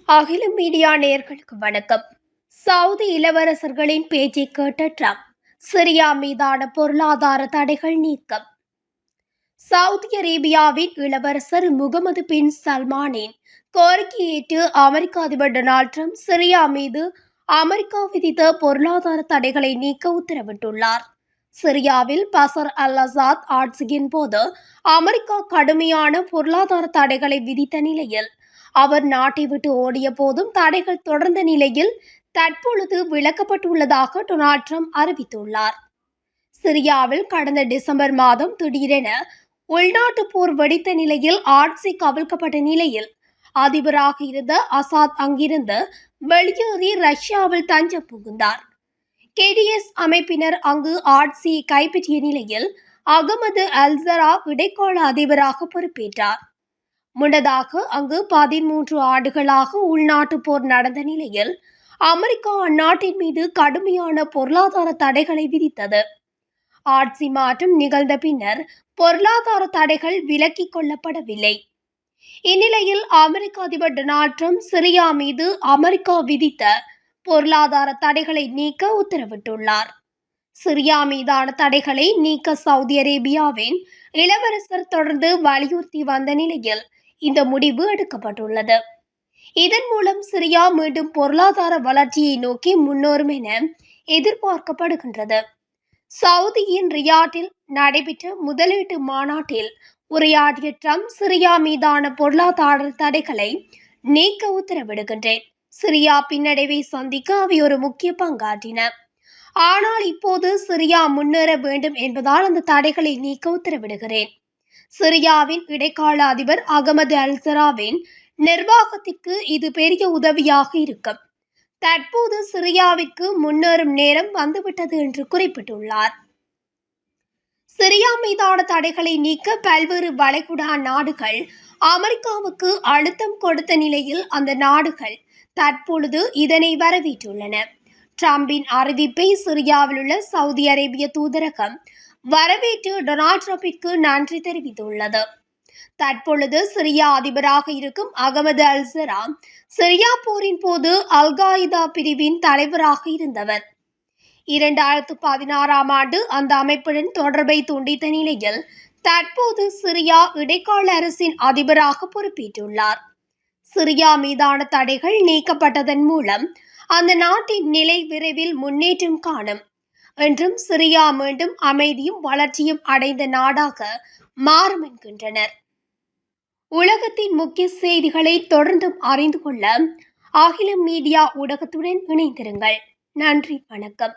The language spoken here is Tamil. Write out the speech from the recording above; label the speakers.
Speaker 1: அகில மீடியா நேயர்களுக்கு வணக்கம். சவுதி இளவரசர்களின் பேச்சை கேட்ட ட்ரம்ப், சிரியா மீதான பொருளாதார தடைகள் நீக்கம். சவுதி அரேபியாவின் இளவரசர் முகமது பின் சல்மானின் கோரிக்கையேற்று அமெரிக்க அதிபர் டொனால்ட் ட்ரம்ப் சிரியா மீது அமெரிக்கா விதித்த பொருளாதார தடைகளை நீக்க உத்தரவிட்டுள்ளார். சிரியாவில் பசர் அல் அசாத் ஆட்சியின் போது அமெரிக்கா கடுமையான பொருளாதார தடைகளை விதித்த நிலையில் அவர் நாட்டை விட்டு ஓடிய போதும் தடைகள் தொடர்ந்த நிலையில் தற்பொழுது விலக்கப்பட்டுள்ளதாக டொனால்ட் ட்ரம்ப் அறிவித்துள்ளார். சிரியாவில் கடந்த டிசம்பர் மாதம் திடீரென உள்நாட்டு போர் வெடித்த நிலையில் ஆட்சி கவிழ்க்கப்பட்ட நிலையில் அதிபராக இருந்த அசாத் அங்கிருந்து வெளியேறி ரஷ்யாவில் தஞ்சம் புகுந்தார். கேடிஎஸ் அமைப்பினர் அங்கு ஆட்சியை கைப்பற்றிய நிலையில் அகமது அல்சரா இடைக்கால அதிபராக பொறுப்பேற்றார். முன்னதாக அங்கு 13 ஆண்டுகளாக உள்நாட்டு போர் நடந்த நிலையில் அமெரிக்கா அந்நாட்டின் மீது கடுமையான பொருளாதார தடைகளை விதித்தது. ஆட்சி மாற்றம் நிகழ்ந்த பின்னர் பொருளாதார தடைகள் விலக்கிக் கொள்ளப்படவில்லை. இந்நிலையில் அமெரிக்க அதிபர் டொனால்ட் ட்ரம்ப் சிரியா மீது அமெரிக்கா விதித்த பொருளாதார தடைகளை நீக்க உத்தரவிட்டுள்ளார். சிரியா மீதான தடைகளை நீக்க சவுதி அரேபியாவின் இளவரசர் தொடர்ந்து வலியுறுத்தி வந்த நிலையில் இந்த முடிவு எடுக்கப்பட்டுள்ளது. இதன் மூலம் சிரியா மீண்டும் பொருளாதார வளர்ச்சியை நோக்கி முன்னேறும் என எதிர்பார்க்கப்படுகின்றது. சவுதியின் ரியாட்டில் நடைபெற்ற முதலீட்டு மாநாட்டில் உரையாடிய ட்ரம்ப், சிரியா மீதான பொருளாதார தடைகளை நீக்க உத்தரவிடுகின்றேன். சிரியா பின்னடைவை சந்திக்க அவை ஒரு முக்கிய பங்காற்றின. ஆனால் இப்போது சிரியா முன்னேற வேண்டும் என்பதால் அந்த தடைகளை நீக்க உத்தரவிடுகிறேன். சிரியாவின் இடைக்கால அதிபர் அகமது அல்சராவின் நிர்வாகத்திற்கு இது பெரிய உதவியாக இருக்கும். தற்போது சிரியாவிற்கு முன்னேறும் நேரம் வந்துவிட்டது என்று குறிப்பிட்டுள்ளார். சிரியா மீதான தடைகளை நீக்க பல்வேறு வளைகுடா நாடுகள் அமெரிக்காவுக்கு அழுத்தம் கொடுத்த நிலையில் அந்த நாடுகள் தற்பொழுது இதனை வரவேற்றுள்ளன. ட்ரம்பின் அறிவிப்பை சிரியாவில் உள்ள சவுதி அரேபிய தூதரகம் வரவேற்று டொனால்ட் ட்ரம்பிற்கு நன்றி தெரிவித்துள்ளது. தற்பொழுது சிரியா அதிபராக இருக்கும் அகமது அல்சரா சிரியா போரின் போது அல்-காயிதா பிரிவின் தலைவராக இருந்தவர். 2016ஆம் ஆண்டு அந்த அமைப்புடன் தொடர்பை துண்டித்த நிலையில் தற்போது சிரியா இடைக்கால அரசின் அதிபராக பொறுப்பேற்றுள்ளார். சிரியா மீதான தடைகள் நீக்கப்பட்டதன் மூலம் அந்த நாட்டின் நிலை விரைவில் முன்னேற்றம் காணும் என்றும் சிரியா மீண்டும் அமைதியும் வளர்ச்சியும் அடைந்த நாடாக மாறும் என்கின்றனர். உலகத்தின் முக்கிய செய்திகளை தொடர்ந்தும் அறிந்து கொள்ள அகில மீடியா ஊடகத்துடன் இணைந்திருங்கள். நன்றி, வணக்கம்.